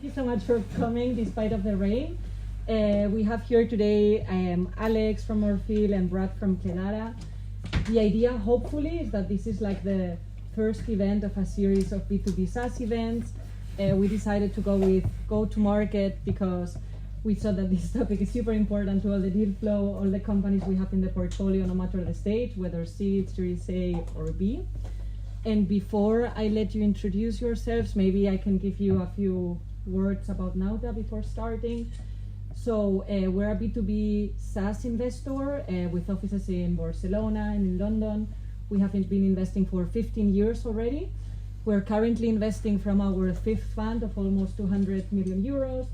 Thank you so much for coming despite of the rain. We have here today Alex from Marfeel and Brad from Cledara. The idea, hopefully, is that this is like the first event of a series of B2B SaaS events. We decided to go with go-to-market because we saw that this topic is super important to all the deal flow, all the companies we have in the portfolio, no matter the stage, whether seed, Series A, or B. And before I let you introduce yourselves, maybe I can give you a few words about Nauta before starting. So we're a B2B SaaS investor with offices in Barcelona and in London. We have been investing for 15 years already. We're currently investing from our fifth fund of almost 200 million euros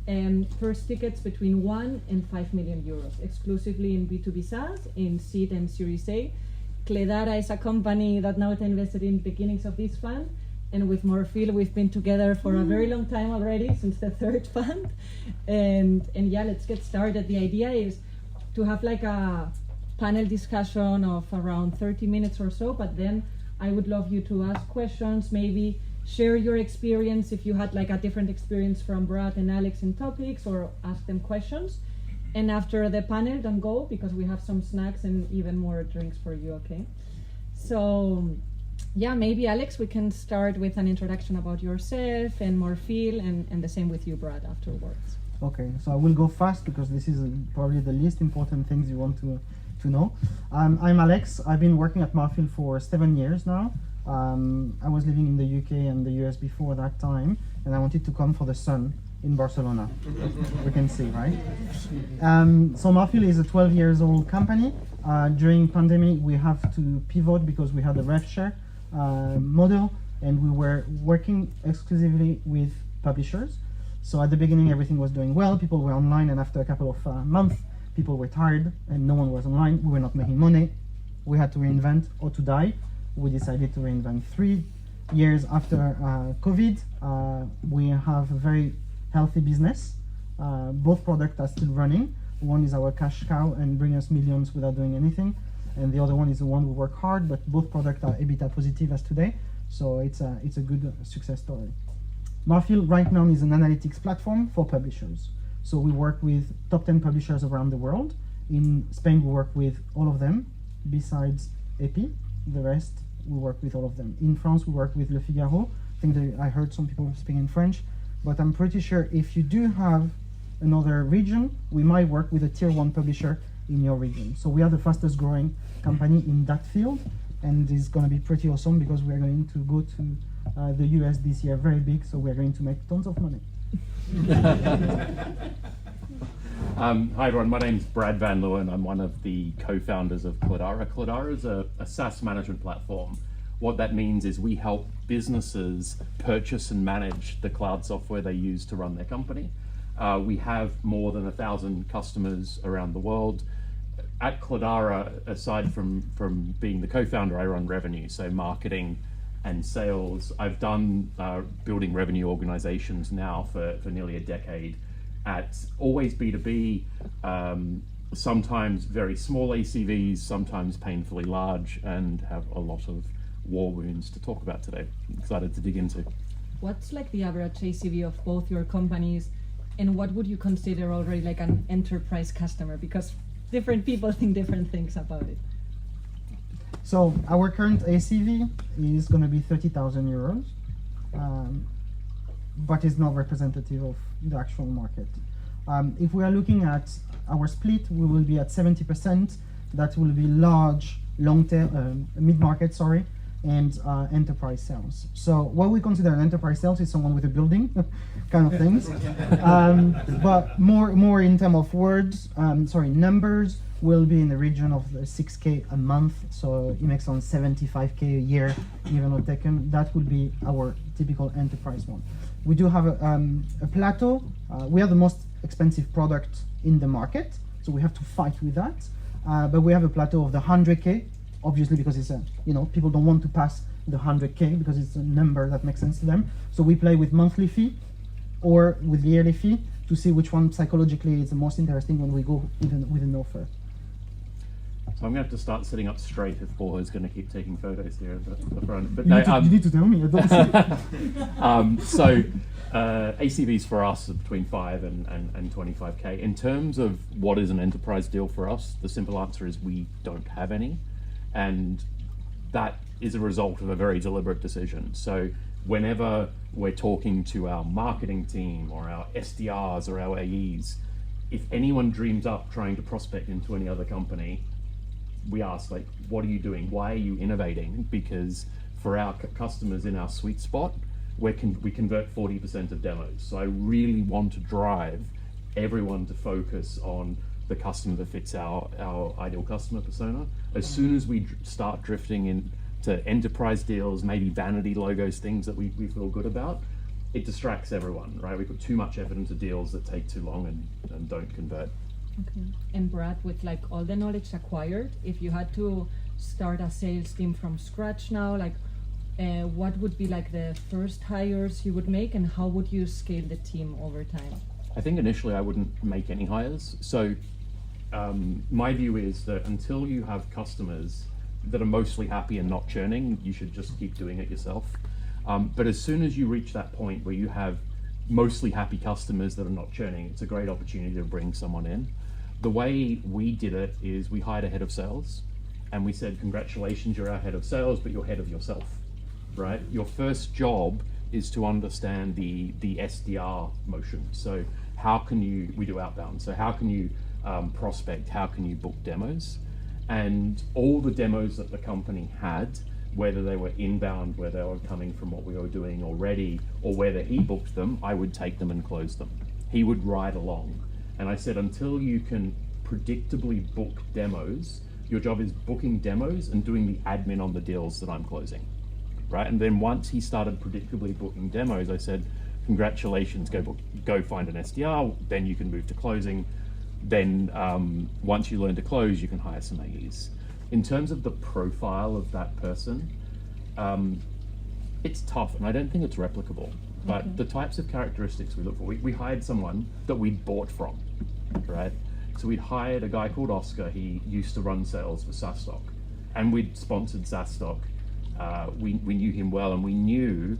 and first tickets between 1 and 5 million euros, exclusively in B2B SaaS, in seed and Series A. Cledara is a company that Nauta invested in beginnings of this fund, and with Marfeel we've been together for a very long time already, since the third fund. And yeah, let's get started. The idea is to have like a panel discussion of around 30 minutes or so, but then I would love you to ask questions, maybe share your experience if you had like a different experience from Brad and Alex in topics, or ask them questions. And after the panel, don't go, because we have some snacks and even more drinks for you, okay? So, yeah, maybe Alex, we can start with an introduction about yourself and Marfeel, and the same with you, Brad, afterwards. Okay, so I will go fast because this is probably the least important things you want to know. I'm Alex. I've been working at Marfeel for 7 years now. I was living in the UK and the US before that time, and I wanted to come for the sun in Barcelona. We can see, right? So Marfeel is a 12 years old company. During pandemic, we have to pivot because we had a rev share model, and we were working exclusively with publishers. So at the beginning, everything was doing well. People were online, and after a couple of months, people were tired, and no one was online. We were not making money. We had to reinvent or to die. We decided to reinvent. 3 years after COVID, we have a very healthy business. Both products are still running. One is our cash cow and bring us millions without doing anything, and the other one is the one we work hard, but both products are EBITDA positive as today, so it's a good success story. Marfeel right now is an analytics platform for publishers. So we work with top 10 publishers around the world. In Spain, we work with all of them, besides AP. The rest, we work with all of them. In France, we work with Le Figaro. I think I heard some people speaking French, but I'm pretty sure if you do have another region, we might work with a tier 1 publisher in your region. So we are the fastest growing company in that field, and it's going to be pretty awesome because we are going to go to the US this year, very big, so we're going to make tons of money. Hi everyone, my name's Brad van Leeuwen. I'm one of the co-founders of Cledara. Cledara is a SaaS management platform. What that means is we help businesses purchase and manage the cloud software they use to run their company. We have more than 1,000 customers around the world. At Cledara, aside from being the co-founder, I run revenue, so marketing and sales. I've done building revenue organizations now for nearly a decade at always B2B, sometimes very small ACVs, sometimes painfully large, and have a lot of war wounds to talk about today. I'm excited to dig into. What's like the average ACV of both your companies, and what would you consider already like an enterprise customer? Because different people think different things about it. So our current ACV is going to be 30,000 euros, but it's not representative of the actual market. If we are looking at our split, we will be at 70%. That will be large, long-term, mid-market, and enterprise sales. So what we consider an enterprise sales is someone with a building, kind of things. But more in terms of numbers, will be in the region of 6K a month. So it makes on 75K a year, even on taken. That would be our typical enterprise one. We do have a plateau. We are the most expensive product in the market, so we have to fight with that. But we have a plateau of the 100K. Obviously, because it's people don't want to pass the 100K because it's a number that makes sense to them. So we play with monthly fee or with yearly fee to see which one psychologically is the most interesting when we go with an offer. So I'm going to have to start sitting up straight if Borja's going to keep taking photos here at the front. But you need to tell me. I don't see it. ACVs for us are between 5 and 25k. In terms of what is an enterprise deal for us, the simple answer is we don't have any, and that is a result of a very deliberate decision. So whenever we're talking to our marketing team or our SDRs or our AEs, if anyone dreams up trying to prospect into any other company, we ask, like, what are you doing? Why are you innovating? Because for our customers in our sweet spot, we convert 40% of demos. So I really want to drive everyone to focus on the customer that fits our ideal customer persona. As soon as we start drifting into enterprise deals, maybe vanity logos, things that we feel good about, it distracts everyone, right? We put too much effort into deals that take too long and don't convert. Okay. And Brad, with like all the knowledge acquired, if you had to start a sales team from scratch now, like what would be like the first hires you would make, and how would you scale the team over time? I think initially I wouldn't make any hires. So my view is that until you have customers that are mostly happy and not churning, you should just keep doing it yourself. But as soon as you reach that point where you have mostly happy customers that are not churning, it's a great opportunity to bring someone in. The way we did it is we hired a head of sales, and we said, congratulations, you're our head of sales, but you're head of yourself, right? Your first job is to understand the SDR motion. So we do outbound, so how can you prospect, how can you book demos? And all the demos that the company had, whether they were inbound, where they were coming from what we were doing already, or whether he booked them, I would take them and close them. He would ride along. And I said, until you can predictably book demos, your job is booking demos and doing the admin on the deals that I'm closing, right? And then once he started predictably booking demos, I said, congratulations, go find an SDR, then you can move to closing. Then once you learn to close, you can hire some AEs. In terms of the profile of that person, it's tough, and I don't think it's replicable. But the types of characteristics we look for, we hired someone that we'd bought from, right? So we'd hired a guy called Oscar. He used to run sales for SaaS stock, and we'd sponsored SaaS stock. We knew him well, and we knew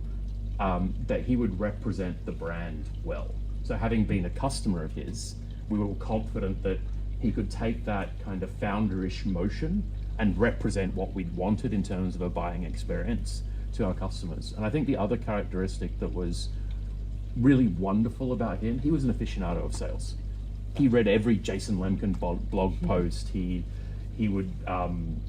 that he would represent the brand well. So having been a customer of his, we were confident that he could take that kind of founderish motion and represent what we'd wanted in terms of a buying experience to our customers. And I think the other characteristic that was really wonderful about him, he was an aficionado of sales. He read every Jason Lemkin blog post. He would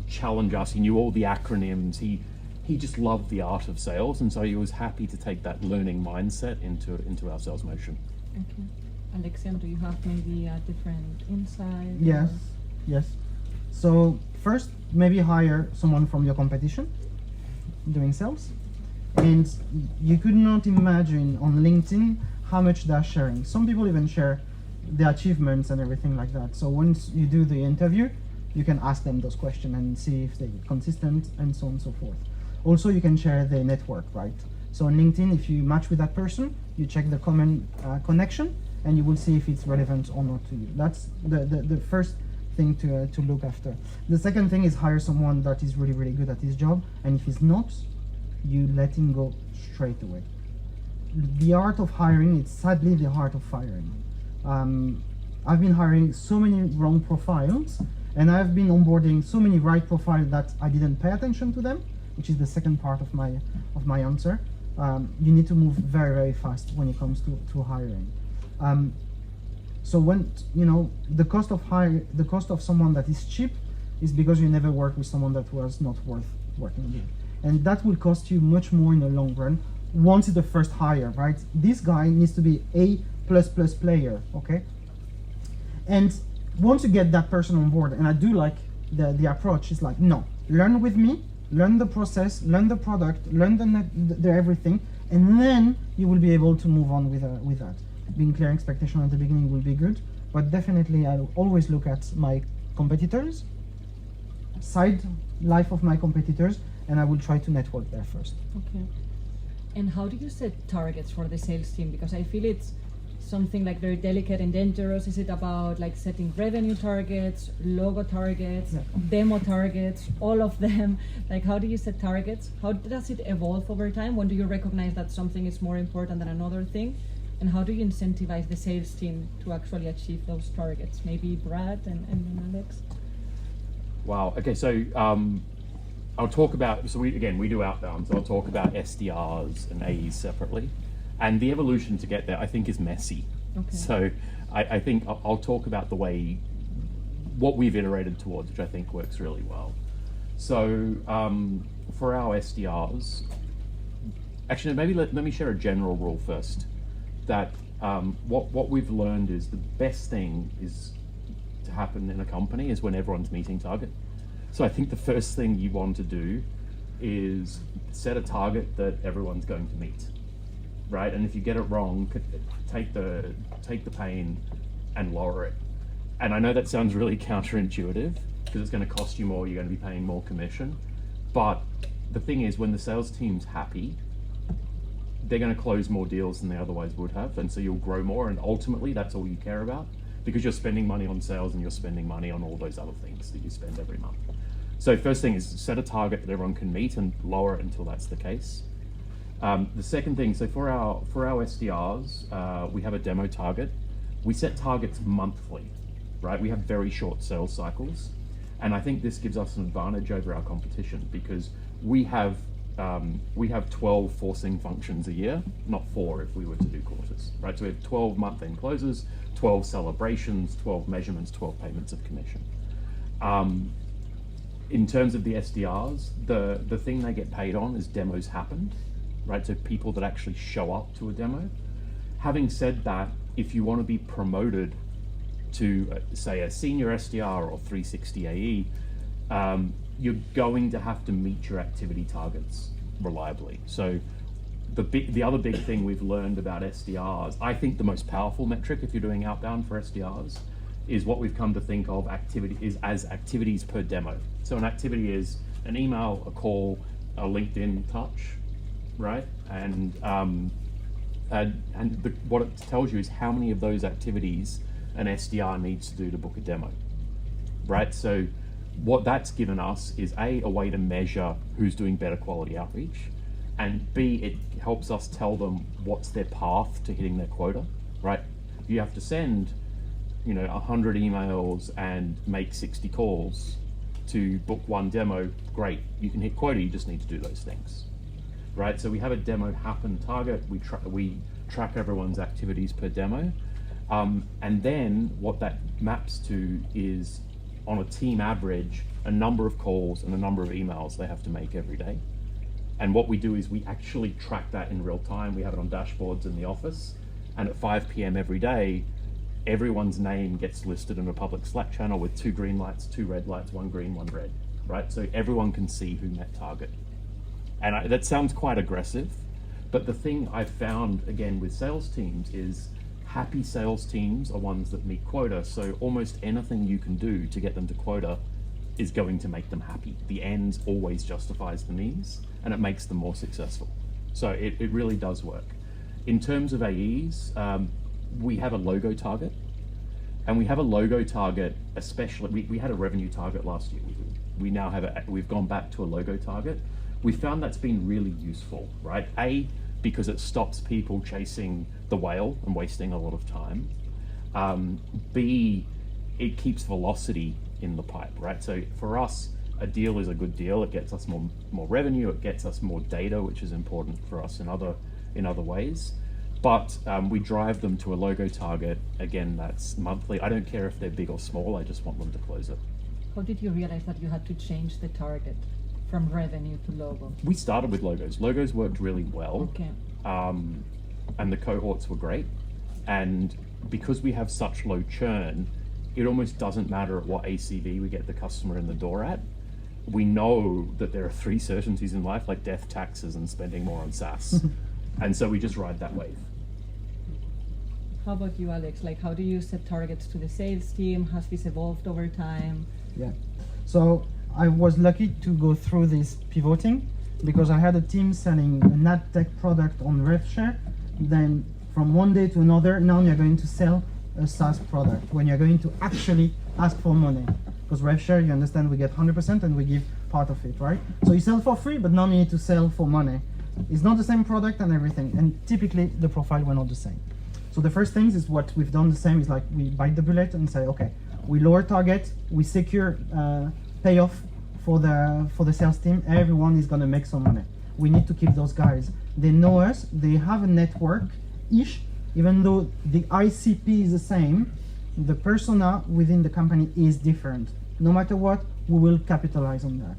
challenge us. He knew all the acronyms. He just loved the art of sales, and so he was happy to take that learning mindset into our sales motion. Okay. Alexian, do you have maybe a different insight? Yes. So first, maybe hire someone from your competition doing sales. And you could not imagine on LinkedIn how much they're sharing. Some people even share the achievements and everything like that. So once you do the interview, you can ask them those questions and see if they're consistent and so on and so forth. Also, you can share their network, right? So on LinkedIn, if you match with that person, you check the common connection, and you will see if it's relevant or not to you. That's the first thing to look after. The second thing is hire someone that is really, really good at his job, and if he's not, you let him go straight away. The art of hiring, it's sadly the art of firing. I've been hiring so many wrong profiles, and I've been onboarding so many right profiles that I didn't pay attention to them, which is the second part of my answer. You need to move very, very fast when it comes to hiring. So when the cost of someone that is cheap is because you never work with someone that was not worth working with, and that will cost you much more in the long run. Once it's the first hire, right? This guy needs to be A++ player, okay? And once you get that person on board, and I do like the approach, is like, no, learn with me, learn the process, learn the product, learn the everything, and then you will be able to move on with that. Being clear expectation at the beginning will be good, but definitely I'll always look at my competitors, side life of my competitors, and I will try to network there first. Okay. And how do you set targets for the sales team? Because I feel it's something like very delicate and dangerous? Is it about like setting revenue targets, logo targets, demo targets, all of them? Like, how do you set targets? How does it evolve over time? When do you recognize that something is more important than another thing? And how do you incentivize the sales team to actually achieve those targets? Maybe Brad and then Alex? Wow. Okay, so I'll talk about, so we do outbound, so I'll talk about SDRs and AEs separately. And the evolution to get there, I think, is messy. Okay. So I think I'll talk about the way, what we've iterated towards, which I think works really well. So for our SDRs, actually, maybe let me share a general rule first. That what we've learned is the best thing is to happen in a company is when everyone's meeting target. So I think the first thing you want to do is set a target that everyone's going to meet, right? And if you get it wrong, take the pain and lower it. And I know that sounds really counterintuitive because it's going to cost you more, you're going to be paying more commission. But the thing is, when the sales team's happy, they're going to close more deals than they otherwise would have, and so you'll grow more, and ultimately that's all you care about, because you're spending money on sales and you're spending money on all those other things that you spend every month. So first thing is set a target that everyone can meet and lower it until that's the case. The second thing, so for our SDRs, we have a demo target. We set targets monthly, right? We have very short sales cycles, and I think this gives us an advantage over our competition because we have 12 forcing functions a year, not 4 if we were to do quarters, right? So we have 12 month-end closes, 12 celebrations, 12 measurements, 12 payments of commission. In terms of the SDRs, the thing they get paid on is demos happened, right? So people that actually show up to a demo. Having said that, if you want to be promoted to, say, a senior SDR or 360 AE, you're going to have to meet your activity targets reliably. So the other big thing we've learned about SDRs, I think the most powerful metric if you're doing outbound for SDRs is what we've come to think of as activities per demo. So an activity is an email, a call, a LinkedIn touch, right? And what it tells you is how many of those activities an SDR needs to do to book a demo, right? So what that's given us is a way to measure who's doing better quality outreach, and B, it helps us tell them what's their path to hitting their quota, right? You have to send, 100 emails and make 60 calls to book one demo. Great, you can hit quota, you just need to do those things, right? So we have a demo happen target, we track everyone's activities per demo, and then what that maps to is, on a team average, a number of calls and a number of emails they have to make every day. And what we do is we actually track that in real time. We have it on dashboards in the office, and at 5 p.m. every day, everyone's name gets listed in a public Slack channel with 2 green lights, 2 red lights, 1 green, 1 red, right? So everyone can see who met target. And that sounds quite aggressive, but the thing I've found, again, with sales teams is happy sales teams are ones that meet quota, so almost anything you can do to get them to quota is going to make them happy. The ends always justifies the means, and it makes them more successful. So it really does work. In terms of AEs, we have a logo target, and we have a logo target, especially, we had a revenue target last year. We've gone back to a logo target. We found that's been really useful, right? A, because it stops people chasing the whale and wasting a lot of time. B, it keeps velocity in the pipe, right? So for us, a deal is a good deal. It gets us more revenue. It gets us more data, which is important for us in other ways. But we drive them to a logo target. Again, that's monthly. I don't care if they're big or small. I just want them to close it. How did you realize that you had to change the target from revenue to logo? We started with logos. Logos worked really well. Okay. And the cohorts were great. And because we have such low churn, it almost doesn't matter at what ACV we get the customer in the door at. We know that there are 3 certainties in life, like death, taxes, and spending more on SaaS. And so we just ride that wave. How about you, Alex? Like, how do you set targets to the sales team? Has this evolved over time? Yeah. So I was lucky to go through this pivoting because I had a team selling an ad tech product on RevShare. Then from one day to another, now you're going to sell a SaaS product when you're going to actually ask for money. Because rev share, you understand, we get 100% and we give part of it, right? So you sell for free, but now you need to sell for money. It's not the same product and everything, and typically the profile were not the same. So the first things is what we've done the same is like we bite the bullet and say, okay, we lower target, we secure payoff for the sales team. Everyone is gonna make some money. We need to keep those guys. They know us, they have a network-ish, even though the ICP is the same, the persona within the company is different. No matter what, we will capitalize on that.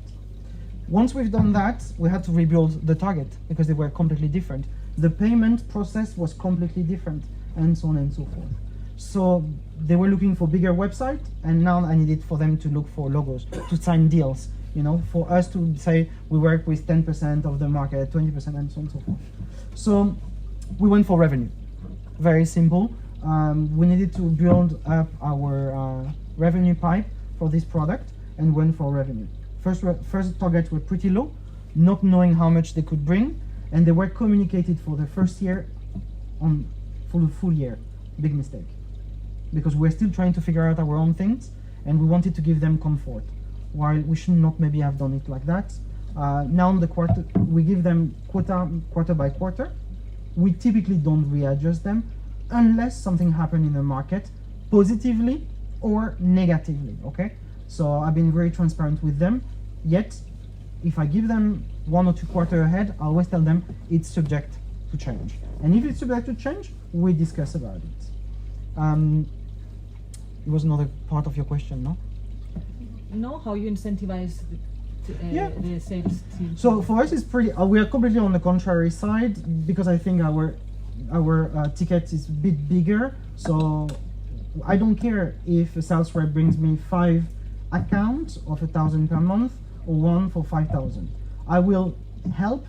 Once we've done that, we had to rebuild the target because they were completely different. The payment process was completely different, and so on and so forth. So they were looking for bigger website, and now I needed for them to look for logos, to sign deals, you know, for us to say we work with 10% of the market, 20%, and so on and so forth. So we went for revenue. Very simple. We needed to build up our revenue pipe for this product and went for revenue. First targets were pretty low, not knowing how much they could bring, and they were communicated for the first year for the full year. Big mistake, because we're still trying to figure out our own things, and we wanted to give them comfort, while we should not maybe have done it like that. Now the quarter, we give them quarter by quarter. We typically don't readjust them unless something happened in the market positively or negatively, okay? So I've been very transparent with them, yet if I give them 1 or 2 quarters ahead, I always tell them it's subject to change. And if it's subject to change, we discuss about it. It was another part of your question, no? No, how you incentivize the sales team? So for us, it's pretty. We are completely on the contrary side because I think our ticket is a bit bigger. So I don't care if a sales rep brings me 5 accounts of 1,000 per month or 1 for 5,000. I will help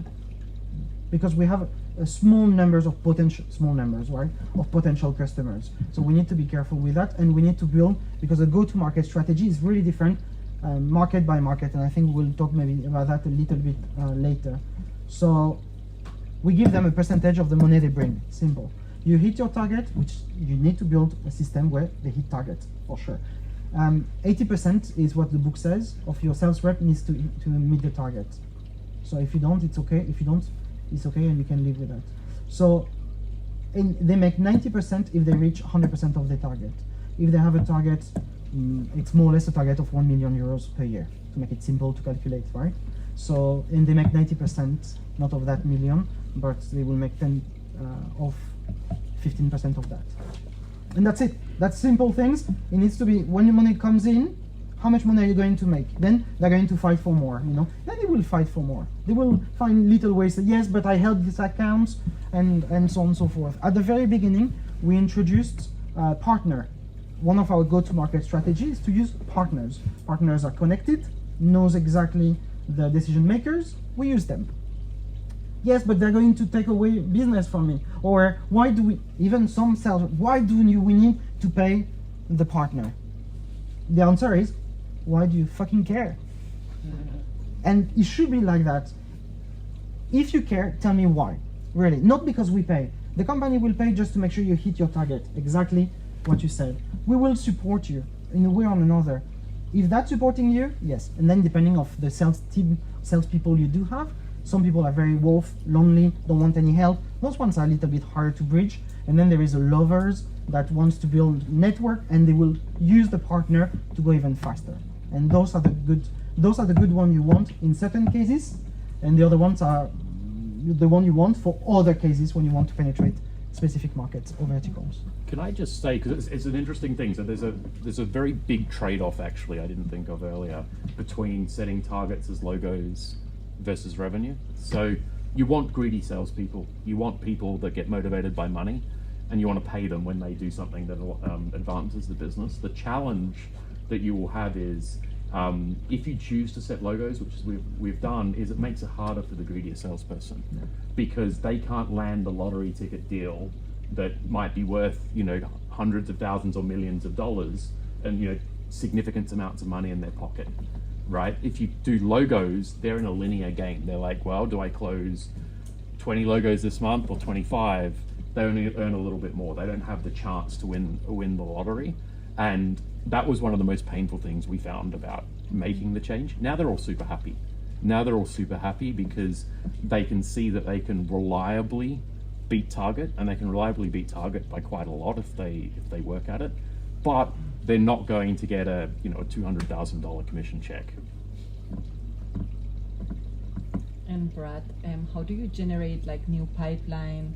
because we have a small numbers, right, of potential customers. So we need to be careful with that, and we need to build, because the go-to-market strategy is really different, market by market, and I think we'll talk maybe about that a little bit later. So we give them a percentage of the money they bring. Simple. You hit your target, which you need to build a system where they hit target for sure. 80% is what the book says of your sales rep needs to meet the target. So if you don't, it's okay. If you don't, it's okay, and you can live with that. So they make 90% if they reach 100% of the target. If they have a target, it's more or less a target of 1 million euros per year, to make it simple to calculate, right? So, and they make 90%, not of that million, but they will make 10 of 15% of that. And that's it. That's simple things. It needs to be, when the money comes in, how much money are you going to make? Then they're going to fight for more, you know? Then they will fight for more. They will find little ways, yes, but I helped this account, and so on and so forth. At the very beginning, we introduced partner. One of our go-to-market strategies is to use partners. Partners are connected, knows exactly the decision makers, we use them. Yes, but they're going to take away business from me. Or why do we, even some sales, why do we need to pay the partner? The answer is, why do you fucking care? And it should be like that. If you care, tell me why. Really, not because we pay. The company will pay just to make sure you hit your target. Exactly what you said. We will support you in a way or another. If that's supporting you, yes. And then depending of the sales team, salespeople you do have, some people are very lonely, don't want any help. Those ones are a little bit harder to bridge. And then there is a lovers that wants to build network, and they will use the partner to go even faster. And those are the good ones you want in certain cases, and the other ones are the one you want for other cases when you want to penetrate specific markets or verticals. Can I just say, because it's an interesting thing, so there's a very big trade-off actually I didn't think of earlier between setting targets as logos versus revenue. So you want greedy salespeople, you want people that get motivated by money, and you want to pay them when they do something that advances the business. The challenge that you will have is if you choose to set logos, which is we've done, is it makes it harder for the greedier salesperson, because they can't land the lottery ticket deal that might be worth, you know, hundreds of thousands or millions of dollars, and, you know, significant amounts of money in their pocket, right? If you do logos, they're in a linear game. They're like, well, do I close 20 logos this month or 25? they only earn a little bit more. They don't have the chance to win the lottery. And that was one of the most painful things we found about making the change. Now they're all super happy. Now they're all super happy because they can see that they can reliably beat target, and they can reliably beat target by quite a lot if they work at it. But they're not going to get a $200,000 commission check. And Brad, how do you generate like new pipeline?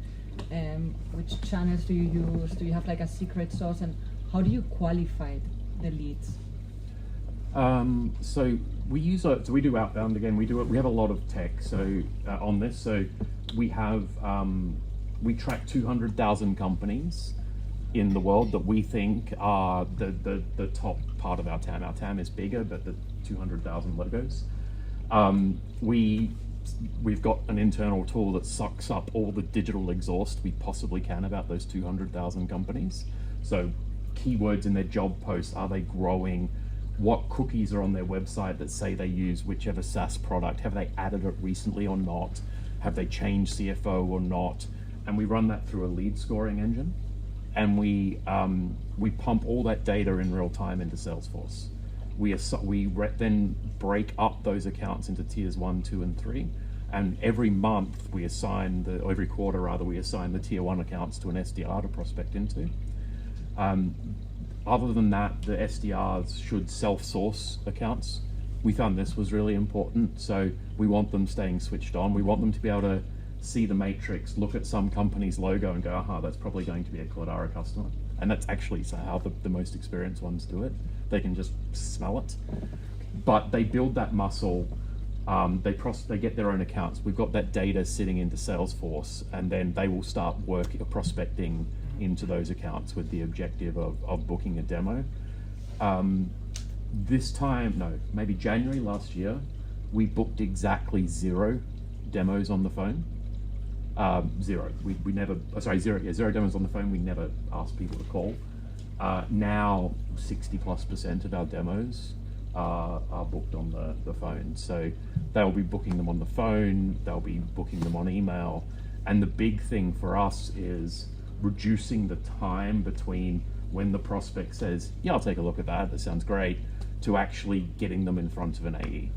Which channels do you use? Do you have like a secret sauce? And how do you qualify the leads? So we do outbound again. We have a lot of tech. So on this, so we have we track 200,000 companies in the world that we think are the top part of our TAM. Our TAM is bigger, but the 200,000 logos. We've got an internal tool that sucks up all the digital exhaust we possibly can about those 200,000 companies. So keywords in their job posts, are they growing? What cookies are on their website that say they use whichever SaaS product? Have they added it recently or not? Have they changed CFO or not? And we run that through a lead scoring engine. And we pump all that data in real time into Salesforce. We then break up those accounts into tiers 1, 2, and 3. And every month we assign every quarter rather, we assign the tier 1 accounts to an SDR to prospect into. Other than that, the SDRs should self-source accounts. We found this was really important. So we want them staying switched on. We want them to be able to see the matrix, look at some company's logo and go, aha, that's probably going to be a Cledara customer. And that's actually how the most experienced ones do it. They can just smell it. But they build that muscle, they get their own accounts. We've got that data sitting into Salesforce, and then they will start prospecting into those accounts with the objective of booking a demo. Maybe January last year, we booked exactly 0 demos on the phone. Zero. We never, zero demos on the phone. We never asked people to call. Now 60+% of our demos are booked on the phone. So they'll be booking them on the phone, they'll be booking them on email. And the big thing for us is reducing the time between when the prospect says, yeah, I'll take a look at that, that sounds great, to actually getting them in front of an AE.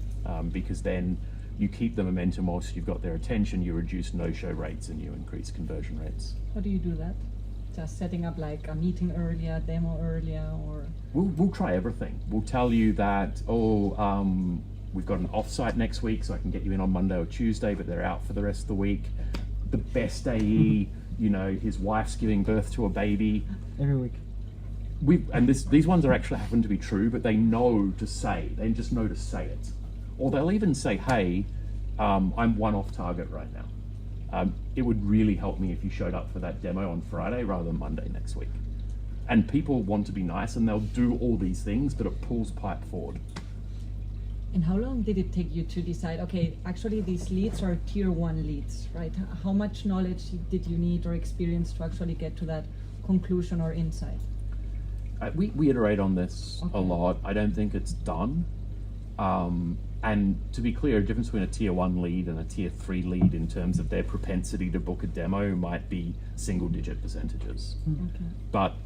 Because then you keep the momentum whilst you've got their attention, you reduce no-show rates and you increase conversion rates. How do you do that? Just setting up like a meeting earlier, demo earlier, or? We'll try everything. We'll tell you that, we've got an offsite next week, so I can get you in on Monday or Tuesday, but they're out for the rest of the week. The best AE, his wife's giving birth to a baby. Every week. These ones are actually happen to be true, but they just know to say it. Or they'll even say, hey, I'm one off target right now. It would really help me if you showed up for that demo on Friday rather than Monday next week. And people want to be nice and they'll do all these things, but it pulls pipe forward. And how long did it take you to decide, okay, actually these leads are tier 1 leads, right? How much knowledge did you need or experience to actually get to that conclusion or insight? We iterate on this a lot. I don't think it's done. And to be clear, the difference between a tier 1 lead and a tier 3 lead in terms of their propensity to book a demo might be single-digit percentages. Okay. But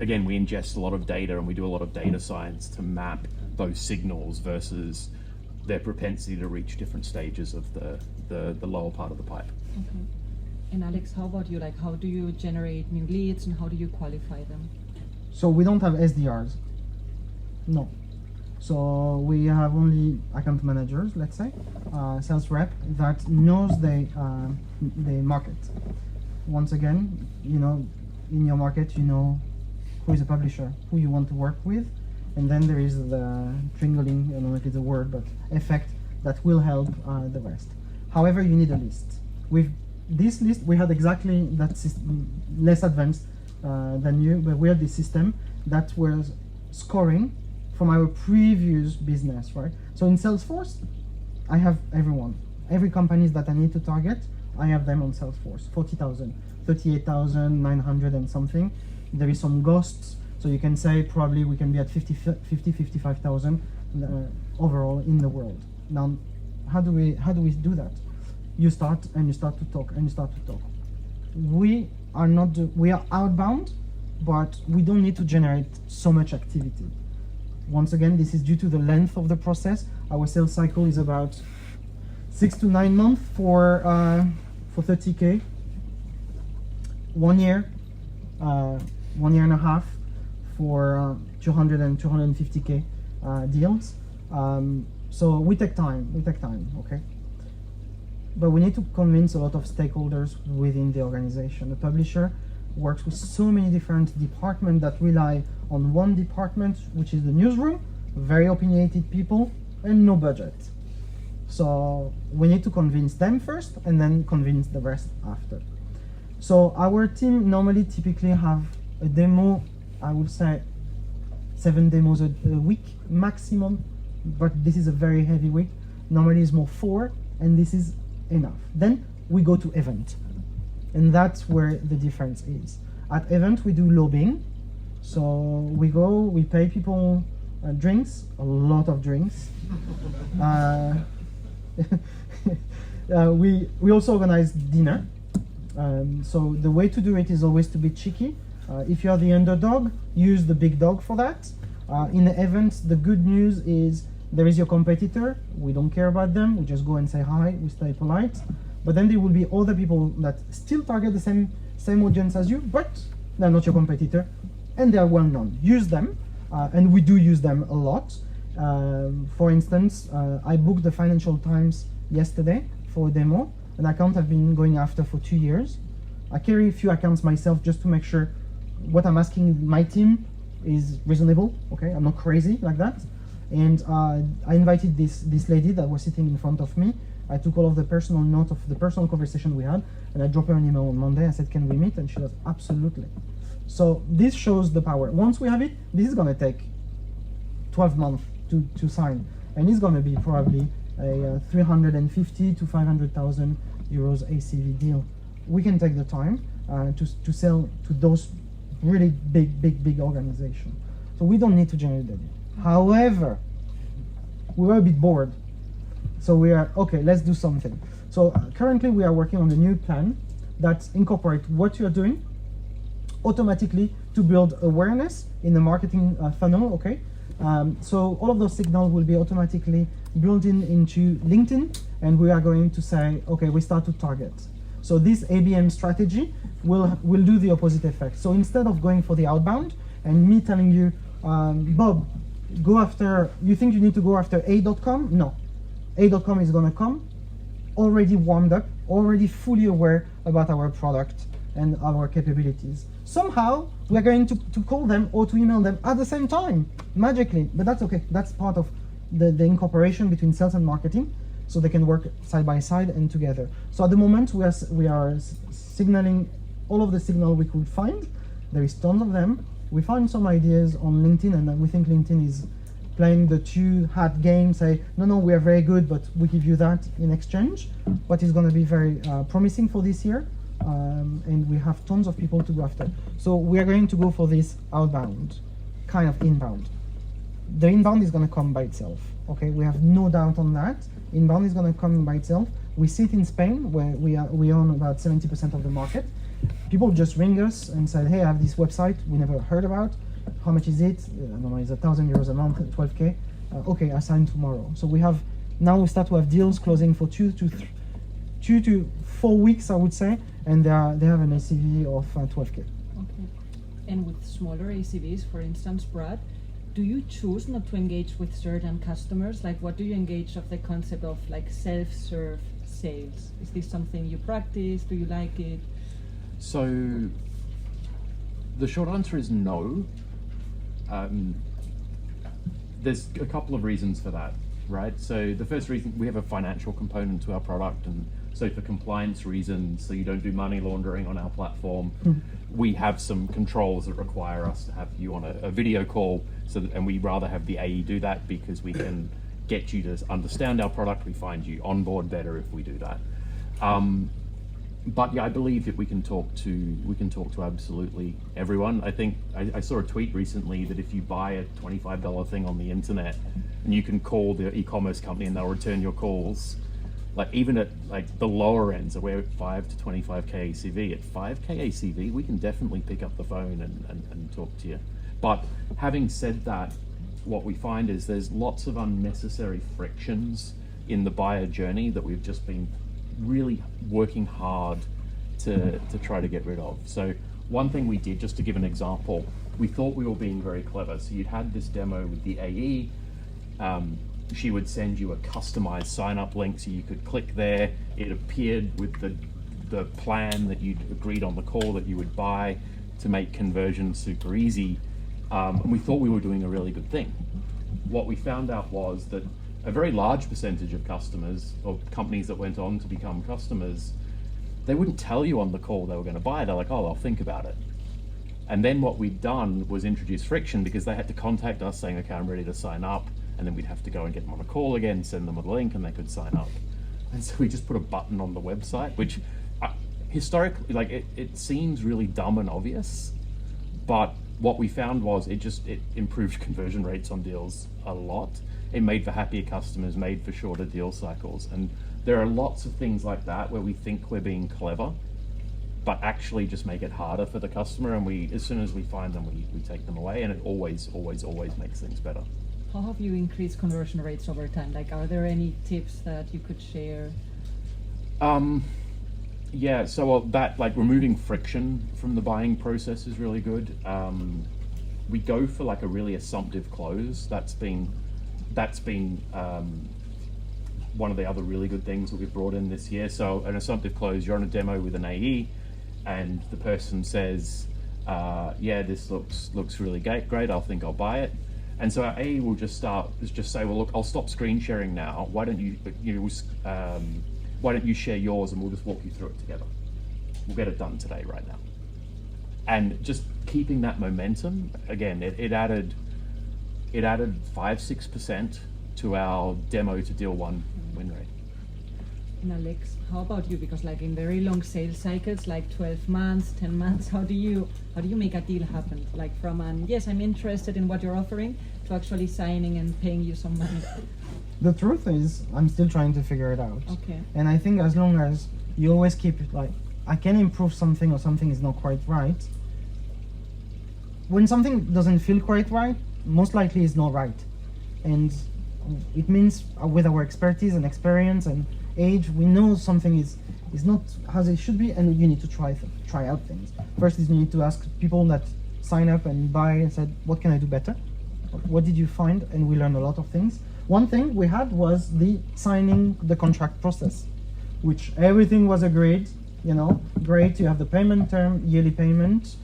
again, we ingest a lot of data and we do a lot of data science to map those signals versus their propensity to reach different stages of the lower part of the pipe. Okay. And Alex, how about you? Like, how do you generate new leads and how do you qualify them? So we don't have SDRs. No. So we have only account managers, let's say, sales rep that knows the market. Once again, in your market, who is a publisher, who you want to work with, and then there is the triangling, I don't know if it's a word, but effect that will help the rest. However, you need a list. With this list, we had exactly that system, less advanced than you, but we had this system that was scoring from our previous business, right? So in Salesforce, I have everyone. Every companies that I need to target, I have them on Salesforce. 40,000, 38,900 and something. There is some ghosts, so you can say probably we can be at 55,000 overall in the world. Now, how do we do that? You start to talk. we are outbound, but we don't need to generate so much activity. Once again, this is due to the length of the process. Our sales cycle is about 6 to 9 months for 30K, 1 year, 1 year and a half for 200 and 250K deals. So we take time, okay? But we need to convince a lot of stakeholders within the organization. The publisher works with so many different departments that rely on one department, which is the newsroom, very opinionated people, and no budget. So we need to convince them first and then convince the rest after. So our team normally typically have a demo, I would say 7 demos a week maximum, but this is a very heavy week. Normally it's more 4, and this is enough. Then we go to event, and that's where the difference is. At event we do lobbying, so we go, we pay people drinks, a lot of drinks. We also organize dinner. So the way to do it is always to be cheeky. If you are the underdog, use the big dog for that. In the event, the good news is there is your competitor. We don't care about them. We just go and say hi. We stay polite. But then there will be other people that still target the same audience as you, but they're not your competitor, and they are well known. Use them, and we do use them a lot. For instance, I booked the Financial Times yesterday for a demo, an account I've been going after for 2 years. I carry a few accounts myself just to make sure what I'm asking my team is reasonable. Okay, I'm not crazy like that. And I invited this lady that was sitting in front of me. I took all of the personal note of the personal conversation we had, and I dropped her an email on Monday. I said, can we meet? And she was absolutely. So this shows the power. Once we have it, this is gonna take 12 months to sign, and it's gonna be probably a 350 to 500,000 euros ACV deal. We can take the time to sell to those really big organizations. So we don't need to generate that deal. However, we were a bit bored, so we are okay. Let's do something. So currently we are working on a new plan that incorporates what you are doing automatically to build awareness in the marketing funnel. Okay, so all of those signals will be automatically built into LinkedIn, and we are going to say, okay, we start to target. So this ABM strategy will do the opposite effect. So instead of going for the outbound and me telling you, Bob, go after, you think you need to go after A.com? No, A.com is gonna come already warmed up, already fully aware about our product and our capabilities. Somehow we're going to call them or to email them at the same time, magically, but that's okay. That's part of the incorporation between sales and marketing, so they can work side by side and together. So at the moment we are signaling all of the signal we could find. There is tons of them. We found some ideas on LinkedIn, and we think LinkedIn is playing the two-hat game, say, no, we are very good, but we give you that in exchange. But it's going to be very promising for this year, and we have tons of people to go after. So we are going to go for this outbound, kind of inbound. The inbound is going to come by itself, okay? We have no doubt on that. Inbound is going to come by itself. We see it in Spain, where we own about 70% of the market. People just ring us and say, hey, I have this website we never heard about. How much is it? I don't know, it's 1,000 euros a month, 12K. Okay, I sign tomorrow. So we start to have deals closing for 2 to 4 weeks, I would say, and they have an ACV of 12K. Okay. And with smaller ACVs, for instance, Brad, do you choose not to engage with certain customers? Like, what do you engage of the concept of like self-serve sales? Is this something you practice? Do you like it? So the short answer is no. There's a couple of reasons for that, right? So the first reason, we have a financial component to our product, and so for compliance reasons, so you don't do money laundering on our platform, we have some controls that require us to have you on a video call, and we rather have the AE do that because we can get you to understand our product. We find you on board better if we do that. But yeah, I believe that we can talk to absolutely everyone. I think I saw a tweet recently that if you buy a $25 thing on the internet and you can call the e-commerce company and they'll return your calls, like even at like the lower ends, so we're at 5 to 25k ACV. At 5k ACV, we can definitely pick up the phone and talk to you. But having said that, what we find is there's lots of unnecessary frictions in the buyer journey that we've just been really working hard to try to get rid of. So one thing we did, just to give an example, we thought we were being very clever. So you'd had this demo with the AE. She would send you a customized sign-up link, so you could click there. It appeared with the plan that you'd agreed on the call that you would buy to make conversion super easy. And we thought we were doing a really good thing. What we found out was that a very large percentage of customers, or companies that went on to become customers, they wouldn't tell you on the call they were going to buy it. They're like, oh, I'll think about it. And then what we'd done was introduce friction, because they had to contact us saying, okay, I'm ready to sign up. And then we'd have to go and get them on a call again, send them a link, and they could sign up. And so we just put a button on the website, which historically, like it seems really dumb and obvious, but what we found was it improved conversion rates on deals a lot. It made for happier customers, made for shorter deal cycles. And there are lots of things like that where we think we're being clever, but actually just make it harder for the customer. And as soon as we find them, we take them away, and it always makes things better. How have you increased conversion rates over time? Like, are there any tips that you could share? Yeah, so that, like, removing friction from the buying process is really good. We go for like a really assumptive close. That's been one of the other really good things that we've brought in this year. So an assumptive close, you're on a demo with an AE, and the person says, yeah, this looks really great. I'll buy it. And so our AE will just say, well, look, I'll stop screen sharing now. Why don't you share yours, and we'll just walk you through it together. We'll get it done today, right now. And just keeping that momentum, again, it added 5-6% to our demo to deal one win rate. And Alex, how about you? Because like in very long sales cycles, like 12 months, 10 months, how do you make a deal happen? Like from yes, I'm interested in what you're offering, to actually signing and paying you some money. The truth is, I'm still trying to figure it out. Okay. And I think as long as you always keep it like, I can improve something or something is not quite right. When something doesn't feel quite right, most likely it's not right. And it means with our expertise and experience and age, we know something is not as it should be, and you need to try out things. First is you need to ask people that sign up and buy and said, what can I do better? What did you find? And we learned a lot of things. One thing we had was the signing the contract process, which everything was agreed, great, you have the payment term, yearly payment,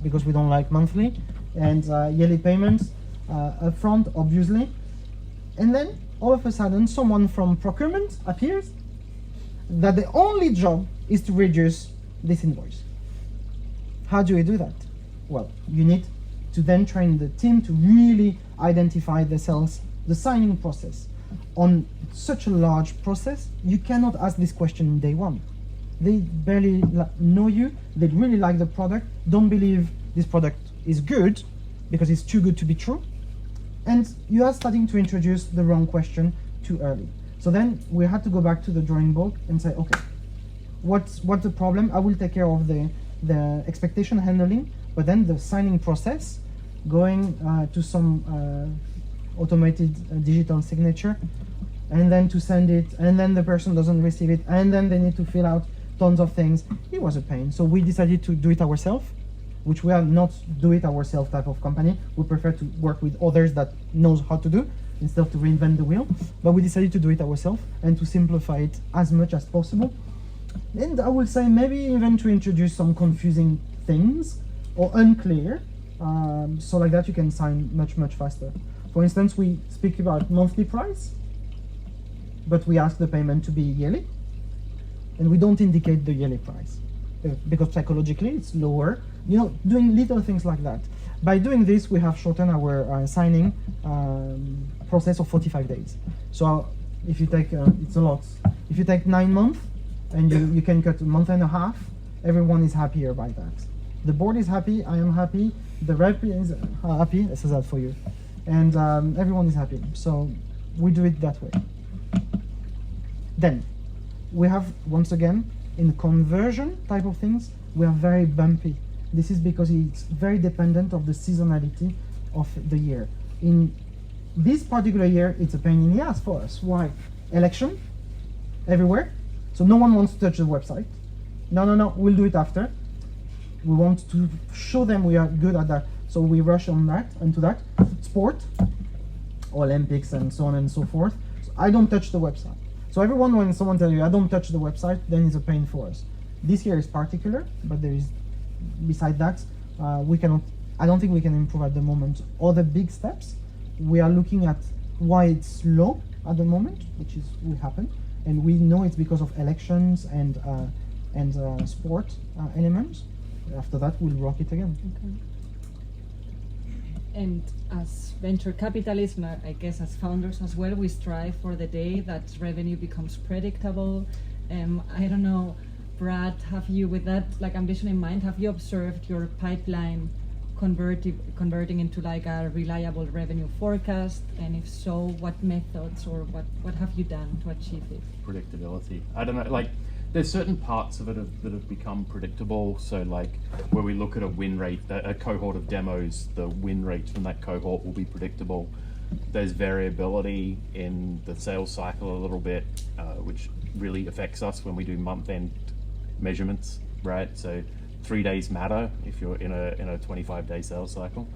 because we don't like monthly, and yearly payments upfront, obviously. And then all of a sudden someone from procurement appears that the only job is to reduce this invoice. How do we do that? Well, you need to then train the team to really identify the signing process. On such a large process, you cannot ask this question in day one. They barely know you, they really like the product, don't believe this product is good because it's too good to be true, and you are starting to introduce the wrong question too early. So then we had to go back to the drawing board and say, okay, what's the problem? I will take care of the expectation handling, but then the signing process, going to some automated digital signature, and then to send it, and then the person doesn't receive it, and then they need to fill out tons of things. It was a pain. So we decided to do it ourselves, which we are not do it ourselves type of company. We prefer to work with others that knows how to do instead of to reinvent the wheel. But we decided to do it ourselves and to simplify it as much as possible. And I would say maybe even to introduce some confusing things or unclear, so like that you can sign much faster. For instance, we speak about monthly price, but we ask the payment to be yearly, and we don't indicate the yearly price because psychologically it's lower. Doing little things like that. By doing this, we have shortened our signing process of 45 days. So if you take, it's a lot. If you take 9 months and you can cut a month and a half, everyone is happier by that. The board is happy, I am happy, the rep is happy, I says that for you. And everyone is happy. So we do it that way. Then we have, once again, in conversion type of things, we are very bumpy. This is because it's very dependent of the seasonality of the year. In this particular year, it's a pain in the ass for us. Why? Election everywhere, so no one wants to touch the website. No, we'll do it after. We want to show them we are good at that, so we rush on that, into that. Sport, Olympics and so on and so forth. So I don't touch the website. So everyone, when someone tells you I don't touch the website, then it's a pain for us. This year is particular, but there is, beside that, we cannot, I don't think we can improve at the moment. Other big steps, we are looking at why it's low at the moment, which is will happen, and we know it's because of elections and sport elements. After that, we'll rock it again. Okay. And as venture capitalists, and I guess as founders as well, we strive for the day that revenue becomes predictable. I don't know, Brad, have you, with that like ambition in mind, have you observed your pipeline converting into like a reliable revenue forecast? And if so, what methods or what have you done to achieve it? Predictability. I don't know, like there's certain parts of it that have become predictable. So like where we look at a win rate, a cohort of demos, the win rates from that cohort will be predictable. There's variability in the sales cycle a little bit, which really affects us when we do month-end measurements, right? So 3 days matter if you're in a 25-day sales cycle.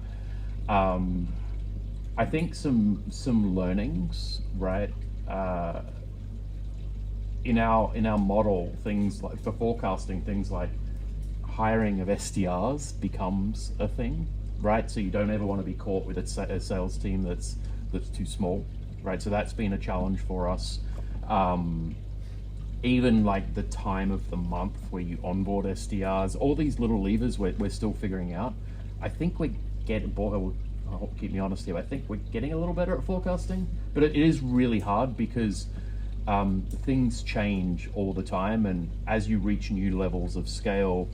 I think some learnings, right? In our model, things like for forecasting, things like hiring of SDRs becomes a thing, right? So you don't ever want to be caught with a sales team that's too small, right? So that's been a challenge for us. Even like the time of the month where you onboard SDRs, all these little levers we're still figuring out. I think I hope keep me honest here, I think we're getting a little better at forecasting, but it is really hard because things change all the time, and as you reach new levels of scale,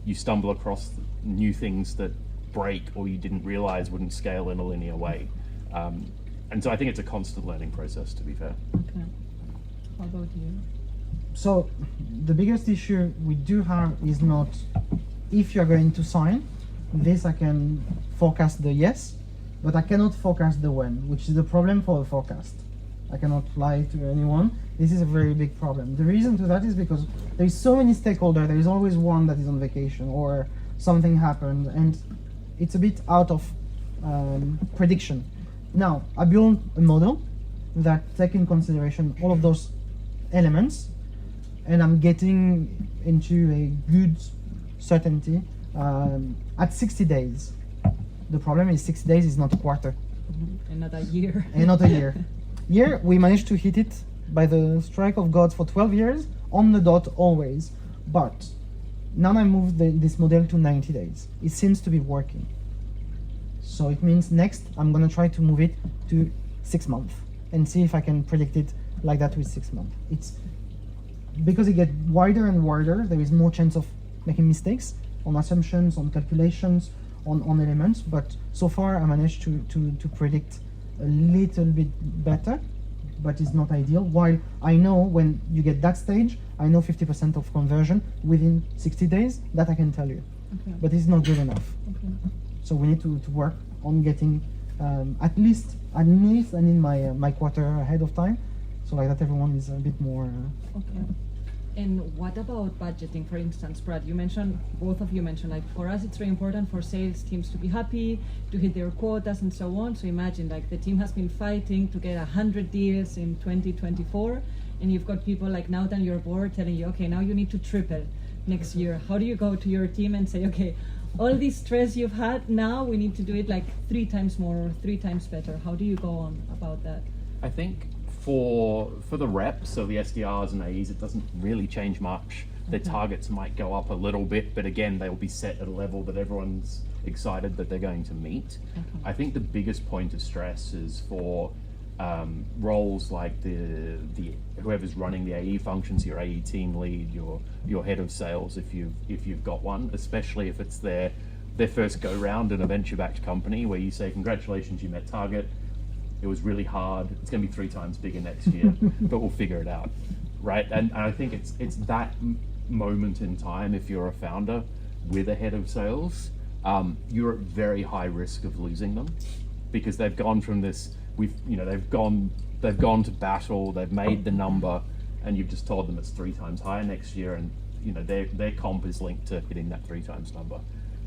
you stumble across new things that break or you didn't realize wouldn't scale in a linear way. And so I think it's a constant learning process, to be fair. Okay. How about you? So the biggest issue we do have is not if you're going to sign. This I can forecast the yes, but I cannot forecast the when, which is the problem for the forecast. I cannot lie to anyone. This is a very big problem. The reason to that is because there is so many stakeholders. There is always one that is on vacation or something happened, and it's a bit out of prediction. Now, I built a model that takes in consideration all of those elements, and I'm getting into a good certainty at 60 days. The problem is 60 days is not a quarter. And not a year. And not a year. Here we managed to hit it by the strike of God for 12 years, on the dot always. But now I moved this model to 90 days. It seems to be working. So it means next I'm gonna try to move it to 6 months and see if I can predict it like that with 6 months. It's because it gets wider and wider, there is more chance of making mistakes on assumptions, on calculations, on elements, but so far I managed to predict a little bit better, but it's not ideal. While I know when you get that stage, I know 50% of conversion within 60 days, that I can tell you. Okay. But it's not good enough. Okay. So we need to work on getting at least I need my quarter ahead of time, so like that everyone is a bit more. Okay. And what about budgeting, for instance, Brad? You mentioned, both of you mentioned, like for us it's very important for sales teams to be happy, to hit their quotas and so on. So imagine like the team has been fighting to get 100 deals in 2024, and you've got people like Nauta on your board telling you, okay, now you need to triple next year. How do you go to your team and say, okay, all this stress you've had, now we need to do it like 3 times more or 3 times better? How do you go on about that? I think for the reps, so the SDRs and AEs, it doesn't really change much. Their targets might go up a little bit, but again, they'll be set at a level that everyone's excited that they're going to meet. I think the biggest point of stress is for roles like the whoever's running the AE functions, your AE team lead, your head of sales, if you've got one, especially if it's their first go round in a venture-backed company where you say, congratulations, you met target. It was really hard. It's going to be 3 times bigger next year, but we'll figure it out. right? And I think it's that moment in time, if you're a founder with a head of sales, you're at very high risk of losing them, because they've gone from this, they've gone to battle, they've made the number, and you've just told them it's 3 times higher next year, and their comp is linked to hitting that 3 times number.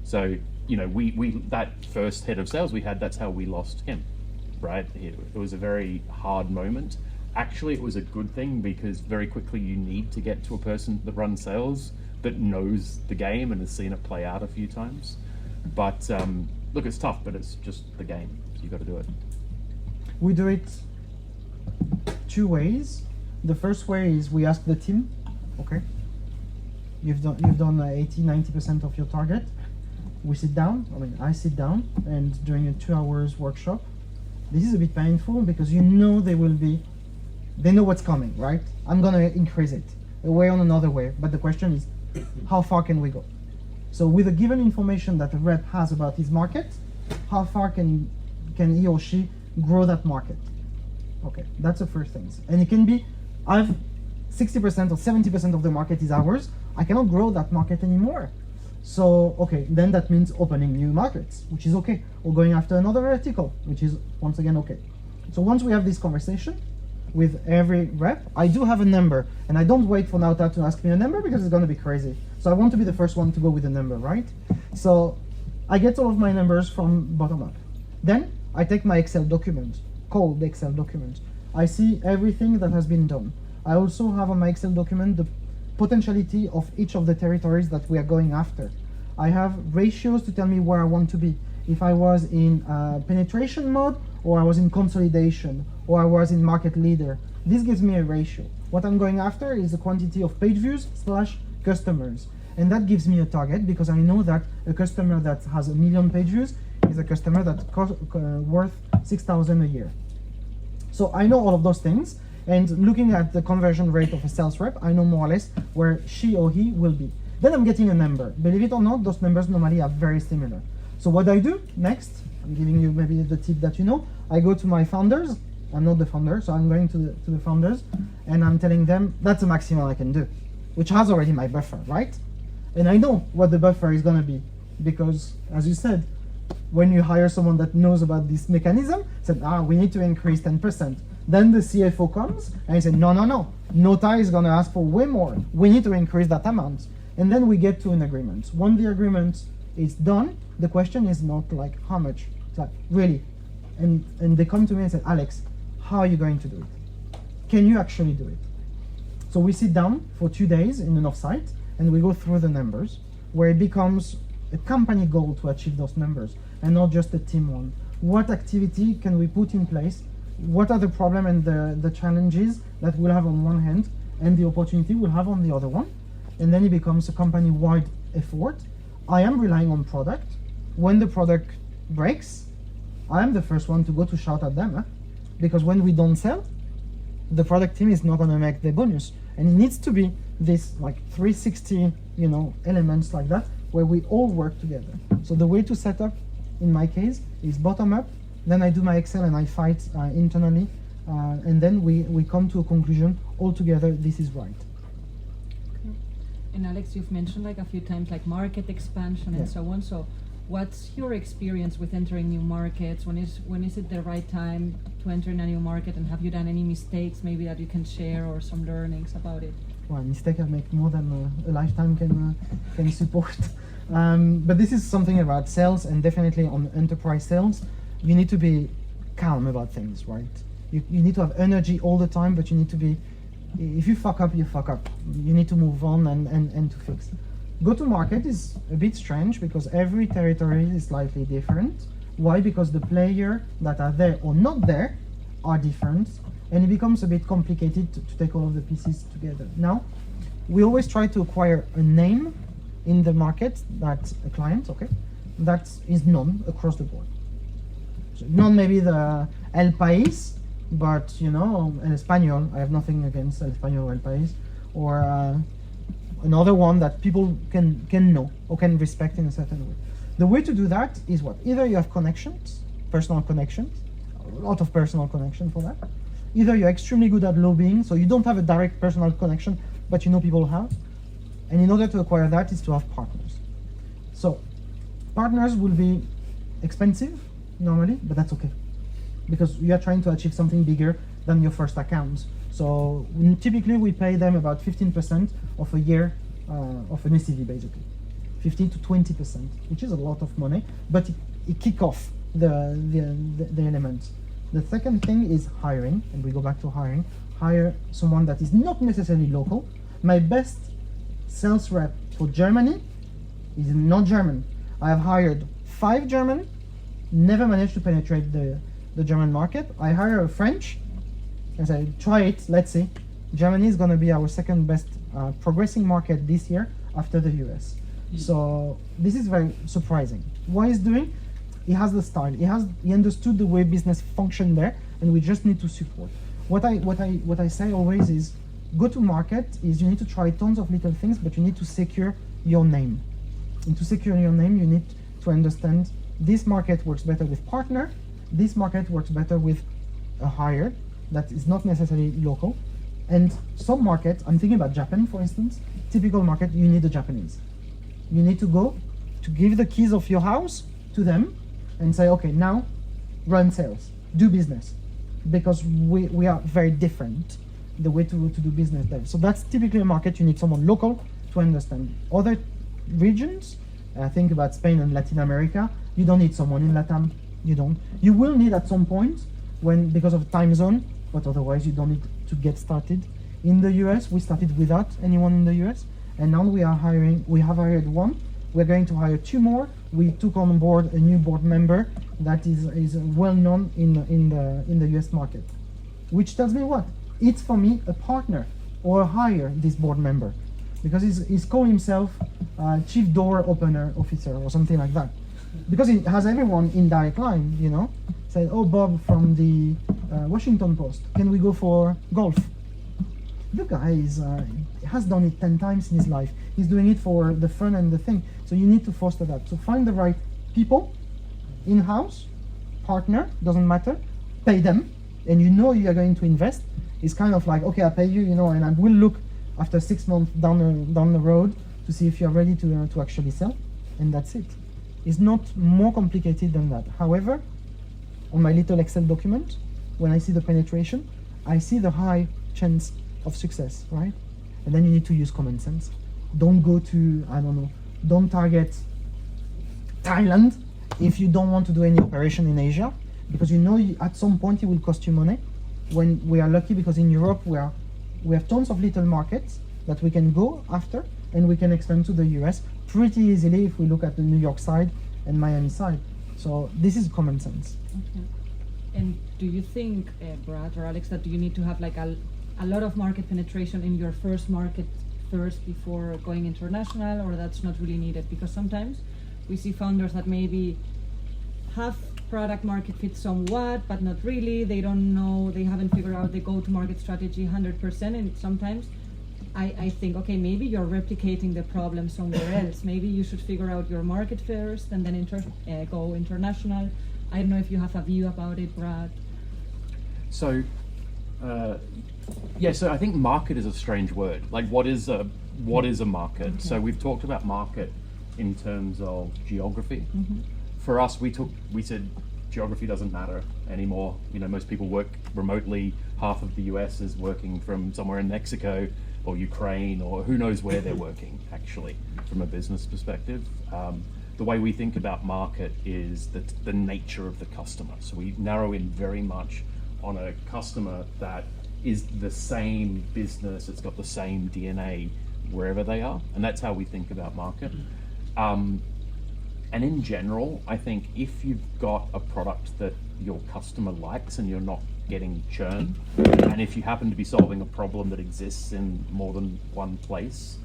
So we that first head of sales we had, that's how we lost him, right? It was a very hard moment. Actually, it was a good thing, because very quickly you need to get to a person that runs sales that knows the game and has seen it play out a few times. But look, it's tough, but it's just the game, so you got to do it. We do it 2 ways. The first way is we ask the team, okay, you've done 80-90% of your target. We sit down, I sit down, and during a 2 hours workshop, this is a bit painful, because they know what's coming, right? I'm gonna increase it a way or another way, but the question is, how far can we go? So with the given information that the rep has about his market, how far can he or she grow that market? Okay, that's the first thing. And it can be, I've 60% or 70% of the market is ours, I cannot grow that market anymore. So, okay, then that means opening new markets, which is okay, or going after another vertical, which is once again okay. So once we have this conversation with every rep, I do have a number, and I don't wait for Nauta to ask me a number, because it's going to be crazy. So I want to be the first one to go with a number, right? So I get all of my numbers from bottom up. Then I take my Excel document, called the Excel document. I see everything that has been done. I also have on my Excel document the potentiality of each of the territories that we are going after. I have ratios to tell me where I want to be. If I was in penetration mode, or I was in consolidation, or I was in market leader. This gives me a ratio. What I'm going after is the quantity of page views / customers. And that gives me a target, because I know that a customer that has 1 million page views is a customer that's worth 6,000 a year. So I know all of those things, and looking at the conversion rate of a sales rep, I know more or less where she or he will be. Then I'm getting a number. Believe it or not, those numbers normally are very similar. So what I do next, I'm giving you maybe the tip that you know, I go to my founders. I'm not the founder, so I'm going to the founders, and I'm telling them that's the maximum I can do, which has already my buffer, right? And I know what the buffer is going to be, because as you said, when you hire someone that knows about this mechanism, said, we need to increase 10%. Then the CFO comes and he said, no, Nauta is going to ask for way more. We need to increase that amount. And then we get to an agreement. When the agreement is done, the question is not like how much, it's like really. And they come to me and say, Alex, how are you going to do it? Can you actually do it? So we sit down for 2 days in an offsite, and we go through the numbers, where it becomes a company goal to achieve those numbers, and not just a team one. What activity can we put in place? What are the problems and the challenges that we'll have on one hand, and the opportunity we'll have on the other one? And then it becomes a company-wide effort. I am relying on product. When the product breaks, I am the first one to go to shout at them, because when we don't sell, the product team is not going to make the bonus. And it needs to be this like 360, elements like that, where we all work together. So the way to set up, in my case, is bottom up. Then I do my Excel and I fight internally, and then we come to a conclusion all together. This is right. Okay. And Alex, you've mentioned like a few times like market expansion and so on. So what's your experience with entering new markets? When is it the right time to enter in a new market, and have you done any mistakes maybe that you can share, or some learnings about it? Well, mistake I make more than a lifetime can support. But this is something about sales, and definitely on enterprise sales, you need to be calm about things, right? You need to have energy all the time, but you need to be, if you fuck up, you fuck up. You need to move on and to fix. Go-to-market is a bit strange, because every territory is slightly different. Why? Because the players that are there or not there are different, and it becomes a bit complicated to take all of the pieces together. Now, we always try to acquire a name in the market, that a client, that is known across the board. So not maybe the El País, but El Español. I have nothing against El Español or El País, or another one that people can know or can respect in a certain way. The way to do that is what? Either you have connections, personal connections, a lot of personal connection for that, Either you're extremely good at lobbying, so you don't have a direct personal connection, but you know people have. And in order to acquire that is to have partners. So partners will be expensive normally, but that's okay, because you are trying to achieve something bigger than your first account. So typically we pay them about 15% of a year of an ACV, basically 15 to 20%, which is a lot of money, but it kick off the elements. The second thing is hiring, and we go back to hiring. Hire someone that is not necessarily local. My best sales rep for Germany is not German. I have hired 5 German, never managed to penetrate the German market. I hire a French and say, try it, let's see. Germany is going to be our second best progressing market this year after the US. So this is very surprising. What he's doing, he has the style. He understood the way business function there, and we just need to support. What I say always is, go to market is you need to try tons of little things, but you need to secure your name. And to secure your name, you need to understand this market works better with partner. This market works better with a hire that is not necessarily local. And some markets, I'm thinking about Japan, for instance, typical market, you need a Japanese. You need to go to give the keys of your house to them and say, okay, now run sales, do business, because we are very different the way to do business there. So that's typically a market you need someone local to understand. Other regions, think about Spain and Latin America, you don't need someone in Latam, you don't. You will need at some point because of time zone, but otherwise you don't need to get started. In the US, we started without anyone in the US, and now we have hired 1. We're going to hire 2 more. We took on board a new board member that is well known in the US market, which tells me what? It's for me a partner or a hire, this board member, because he's called himself Chief Door Opener Officer or something like that, because he has everyone in direct line, you know, say, oh, Bob from the Washington Post, can we go for golf? The guy has done it 10 times in his life. He's doing it for the fun and the thing. So you need to foster that. So find the right people, in-house, partner, doesn't matter, pay them, and you know you are going to invest. It's kind of like, okay, I pay you, you know, and I will look after 6 months down the road to see if you're ready to actually sell, and that's it. It's not more complicated than that. However, on my little Excel document, when I see the penetration, I see the high chance of success, right? And then you need to use common sense. Don't go to, I don't know, don't target Thailand if you don't want to do any operation in Asia, because you know at some point it will cost you money. When we are lucky, because in Europe we have tons of little markets that we can go after, and we can expand to the US pretty easily if we look at the New York side and Miami side. So this is common sense. Okay. And do you think, Brad or Alex, that you need to have like a lot of market penetration in your first market first before going international, or that's not really needed? Because sometimes we see founders that maybe have product market fit somewhat, but not really. They don't know, they haven't figured out the go-to-market strategy 100%, and sometimes I think, okay, maybe you're replicating the problem somewhere else. Maybe you should figure out your market first and then go international. I don't know if you have a view about it, Brad. So, so I think market is a strange word. Like, what is a market? Okay. So we've talked about market in terms of geography. Mm-hmm. For us, we said geography doesn't matter anymore. You know, most people work remotely. Half of the US is working from somewhere in Mexico or Ukraine, or who knows where they're working, actually, from a business perspective. The way we think about market is the nature of the customer. So we narrow in very much on a customer that is the same business, it's got the same DNA wherever they are, and that's how we think about market. And in general, I think if you've got a product that your customer likes and you're not getting churn, and if you happen to be solving a problem that exists in more than one place,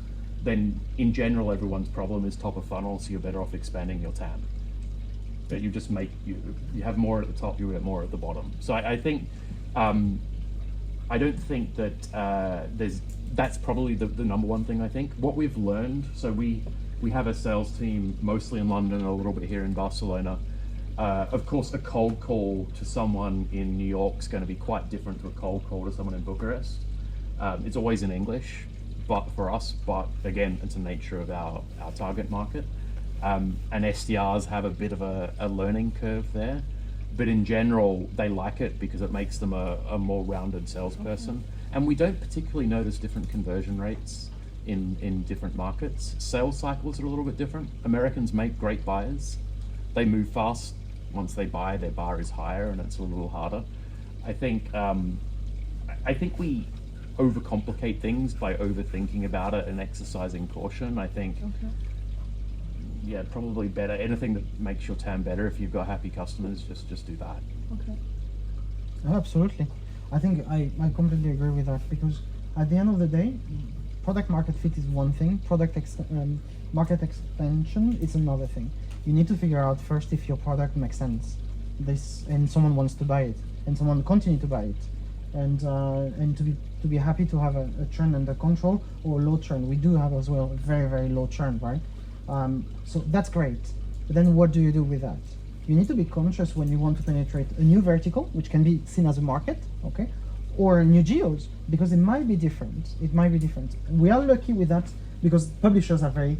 then in general everyone's problem is top of funnel, so you're better off expanding your TAM. But you just you have more at the top, you get more at the bottom. So I think I don't think that that's probably the number one thing. I think what we've learned, so we have a sales team mostly in London, a little bit here in Barcelona. Of course, a cold call to someone in New York is going to be quite different to a cold call to someone in Bucharest. It's always in English, but for us, but again, it's the nature of our target market. And SDRs have a bit of a learning curve there, but in general, they like it because it makes them a more rounded salesperson. Okay. And we don't particularly notice different conversion rates in different markets. Sales cycles are a little bit different. Americans make great buyers. They move fast. Once they buy, their bar is higher and it's a little harder. I think we overcomplicate things by overthinking about it and exercising caution. I think, yeah, probably better. Anything that makes your TAM better, if you've got happy customers, just do that. Okay. Oh, absolutely. I think I completely agree with that, because at the end of the day, product market fit is one thing, market expansion is another thing. You need to figure out first if your product makes sense, and someone wants to buy it, and someone continue to buy it, and to be happy to have a churn under control or low churn. We do have as well very, very low churn, right? So that's great. But then what do you do with that? You need to be conscious when you want to penetrate a new vertical, which can be seen as a market, okay, or new geos, because it might be different. It might be different. We are lucky with that because publishers are very.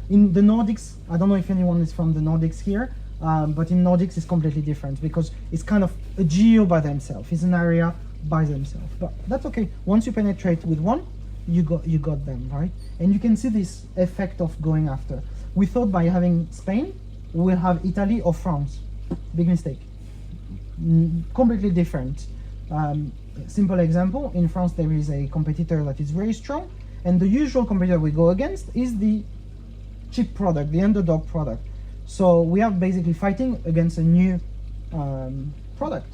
In the Nordics, I don't know if anyone is from the Nordics here, but in Nordics it's completely different because it's kind of a geo by themselves. It's an area by themselves. But that's okay. Once you penetrate with one, you got them, right? And you can see this effect of going after. We thought by having Spain, we'll have Italy or France. Big mistake. Completely different. Simple example, in France there is a competitor that is very strong, and the usual competitor we go against is the cheap product, the underdog product. So we are basically fighting against a new product.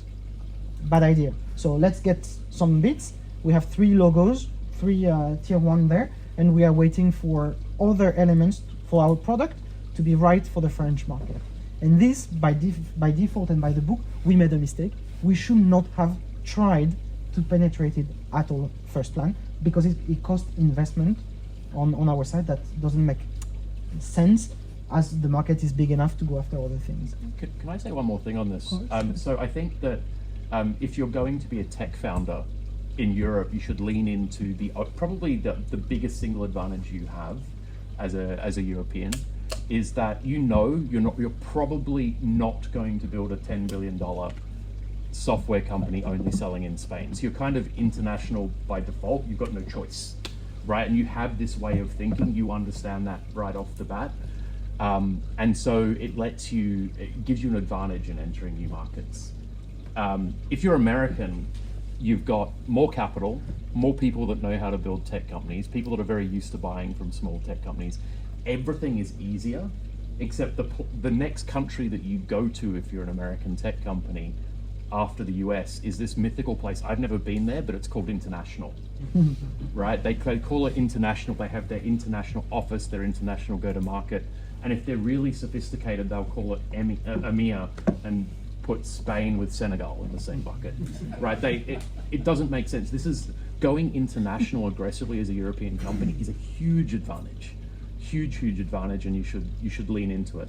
Bad idea. So let's get some bits. We have 3 logos, 3 tier 1 there, and we are waiting for other elements for our product to be right for the French market. And this, by default and by the book, we made a mistake. We should not have tried to penetrate it at all first plan, because it cost investment on our side that doesn't make sense, as the market is big enough to go after other things. Can I say one more thing on this? So I think that if you're going to be a tech founder in Europe, you should lean into probably the biggest single advantage you have as a European is that you're probably not going to build a $10 billion software company only selling in Spain. So you're kind of international by default. You've got no choice, right? And you have this way of thinking. You understand that right off the bat. And so it gives you an advantage in entering new markets. If you're American, you've got more capital, more people that know how to build tech companies, people that are very used to buying from small tech companies. Everything is easier, except the next country that you go to if you're an American tech company after the US is this mythical place. I've never been there, but it's called international, right? They call it international. They have their international office, their international go-to-market. And if they're really sophisticated, they'll call it EMEA and put Spain with Senegal in the same bucket, right? It doesn't make sense. This is going international aggressively as a European company is a huge advantage, huge advantage, and you should lean into it.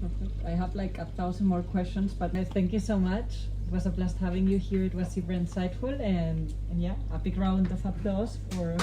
Perfect. I have like 1,000 more questions, but thank you so much. It was a blast having you here. It was super insightful, and yeah, a big round of applause for